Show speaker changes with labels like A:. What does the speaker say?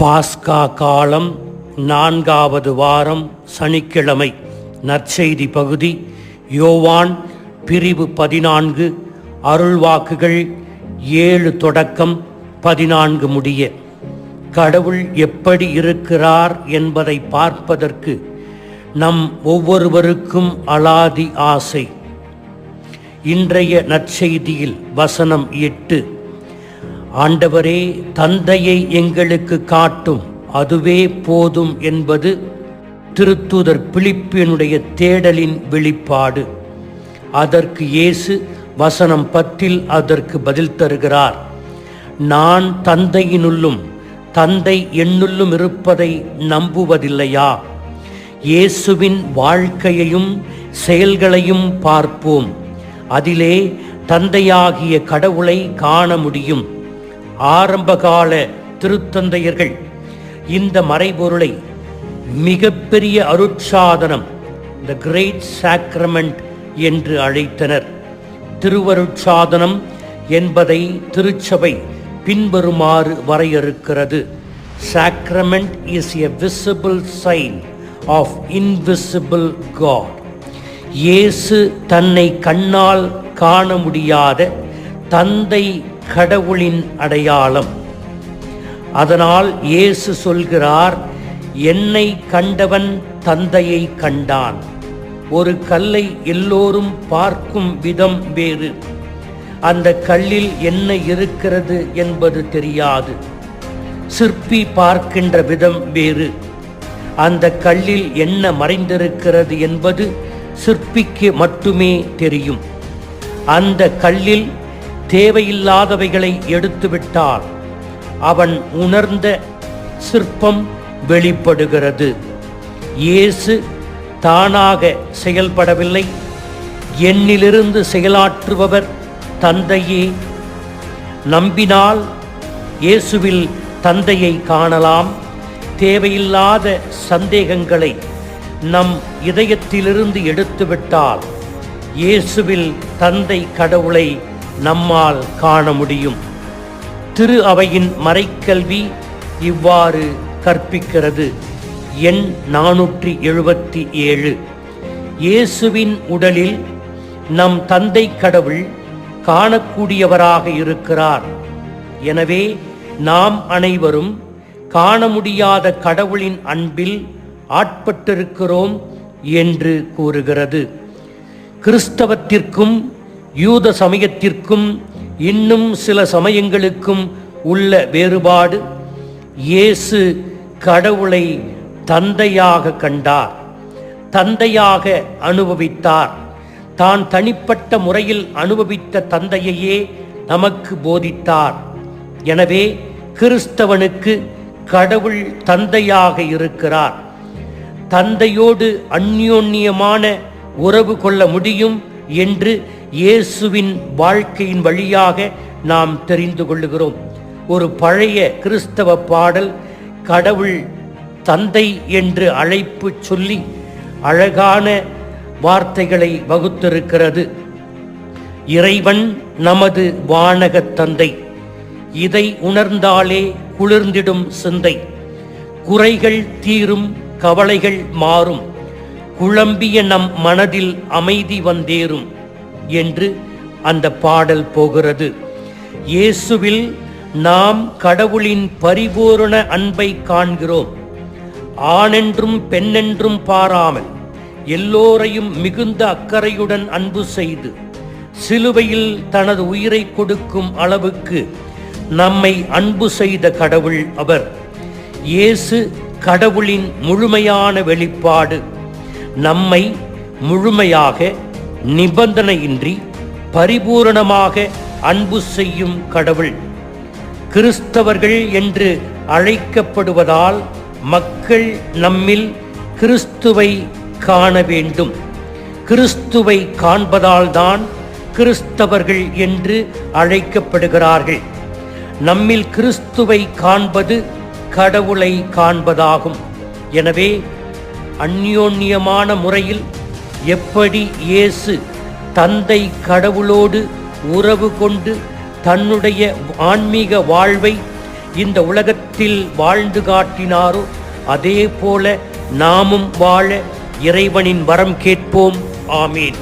A: பாஸ்கா காலம் 4வது வாரம் சனிக்கிழமை. நற்செய்தி பகுதி யோவான் பிரிவு 14 அருள்வாக்குகள் 7 தொடக்கம் 14 முடிய. கடவுள் எப்படி இருக்கிறார் என்பதை பார்ப்பதற்கு நம் ஒவ்வொருவருக்கும் அலாதி ஆசை. இன்றைய நற்செய்தியில் வசனம் 8, ஆண்டவரே தந்தையை எங்களுக்கு காட்டும், அதுவே போதும் என்பது திருத்தூதர் பிலிப்பினுடைய தேடலின் வெளிப்பாடு. அதற்கு இயேசு வசனம் 10 அதற்கு பதில் தருகிறார். நான் தந்தையினுள்ளும் தந்தை என்னுள்ளும் இருப்பதை நம்புவதில்லையா? இயேசுவின் வாழ்க்கையையும் செயல்களையும் பார்ப்போம். அதிலே தந்தையாகிய கடவுளை காண முடியும். ஆரம்பகால திருத்தந்தையர்கள் இந்த மறைபொருளை மிகப்பெரிய அருட்சாதனம், த கிரேட் சாக்ரமெண்ட் என்று அழைத்தனர். திருவருட்சாதனம் என்பதை திருச்சபை பின்வருமாறு வரையறுக்கிறது. Sacrament is a visible sign of invisible God. இயேசு தன்னை கண்ணால் காண முடியாத தந்தை கடவுளின் அடையாளம். அதனால் இயேசு சொல்கிறார், என்னை கண்டவன் தந்தையை கண்டான். ஒரு கல்லை எல்லோரும் பார்க்கும் விதம் வேறு. அந்த கல்லில் என்ன இருக்கிறது என்பது தெரியாது. சிற்பி பார்க்கின்ற விதம் வேறு. அந்த கல்லில் என்ன மறைந்திருக்கிறது என்பது சிற்பிக்கு மட்டுமே தெரியும். அந்த கல்லில் தேவையில்லாதவைகளை எடுத்துவிட்டால் அவன் உணர்ந்த சிற்பம் வெளிப்படுகிறது. இயேசு தானாக செயல்படவில்லை. என்னிலிருந்து செயலாற்றுபவர் தந்தையே. நம்பினால் இயேசுவில் தந்தையை காணலாம். தேவையில்லாத சந்தேகங்களை நம் இதயத்திலிருந்து எடுத்துவிட்டால் இயேசுவில் தந்தை கடவுளை நம்மால் காண முடியும். திரு அவையின் மறைக்கல்வி இவ்வாறு கற்பிக்கிறது. எண் 477. இயேசுவின் உடலில் நம் தந்தை கடவுள் காணக்கூடியவராக இருக்கிறார். எனவே நாம் அனைவரும் காண முடியாத கடவுளின் அன்பில் ஆட்பட்டிருக்கிறோம் என்று கூறுகிறது. கிறிஸ்தவத்திற்கும் யூத சமயத்திற்கும் இன்னும் சில சமயங்களுக்கும் உள்ள வேறுபாடு, இயேசு கடவுளை தந்தையாக கண்டார், தந்தையாக அனுபவித்தார். தான் தனிப்பட்ட முறையில் அனுபவித்த தந்தையையே நமக்கு போதித்தார். எனவே கிறிஸ்தவனுக்கு கடவுள் தந்தையாக இருக்கிறார். தந்தையோடு அந்யோன்யமான உறவு கொள்ள முடியும் என்று இயேசுவின் வாழ்க்கையின் வழியாக நாம் தெரிந்து கொள்ளுகிறோம். ஒரு பழைய கிறிஸ்தவ பாடல் கடவுள் தந்தை என்று அழைப்பு சொல்லி அழகான வார்த்தைகளை வகுத்திருக்கிறது. இறைவன் நமது வானகத் தந்தை. இதை உணர்ந்தாலே குளிர்ந்திடும் சிந்தை. குறைகள் தீரும், கவலைகள் மாறும், குழம்பிய நம் மனதில் அமைதி வந்தேறும் என்று அந்த பாடல் போகிறது. இயேசுவில் நாம் கடவுளின் பரிபூரண அன்பை காண்கிறோம். ஆணென்றும் பெண்ணென்றும் பாராமல் எல்லோரையும் மிகுந்த அக்கறையுடன் அன்பு செய்து சிலுவையில் தனது உயிரை கொடுக்கும் அளவுக்கு நம்மை அன்பு செய்த கடவுள் அவர். இயேசு கடவுளின் முழுமையான வெளிப்பாடு. நம்மை முழுமையாக, நிபந்தனையின்றி, பரிபூரணமாக அன்பு செய்யும் கடவுள். கிறிஸ்தவர்கள் என்று அழைக்கப்படுவதால் மக்கள் நம்மில் கிறிஸ்துவை காண வேண்டும். கிறிஸ்துவை காண்பதால் தான் கிறிஸ்தவர்கள் என்று அழைக்கப்படுகிறார்கள். நம்மில் கிறிஸ்துவை காண்பது கடவுளை காண்பதாகும். எனவே அந்யோன்யமான முறையில் எப்படி இயேசு தந்தை கடவுளோடு உறவு கொண்டு தன்னுடைய ஆன்மீக வாழ்வை இந்த உலகத்தில் வாழ்ந்து காட்டினாரோ அதே போல நாமும் வாழ இறைவனின் வரம் கேட்போம். ஆமீன்.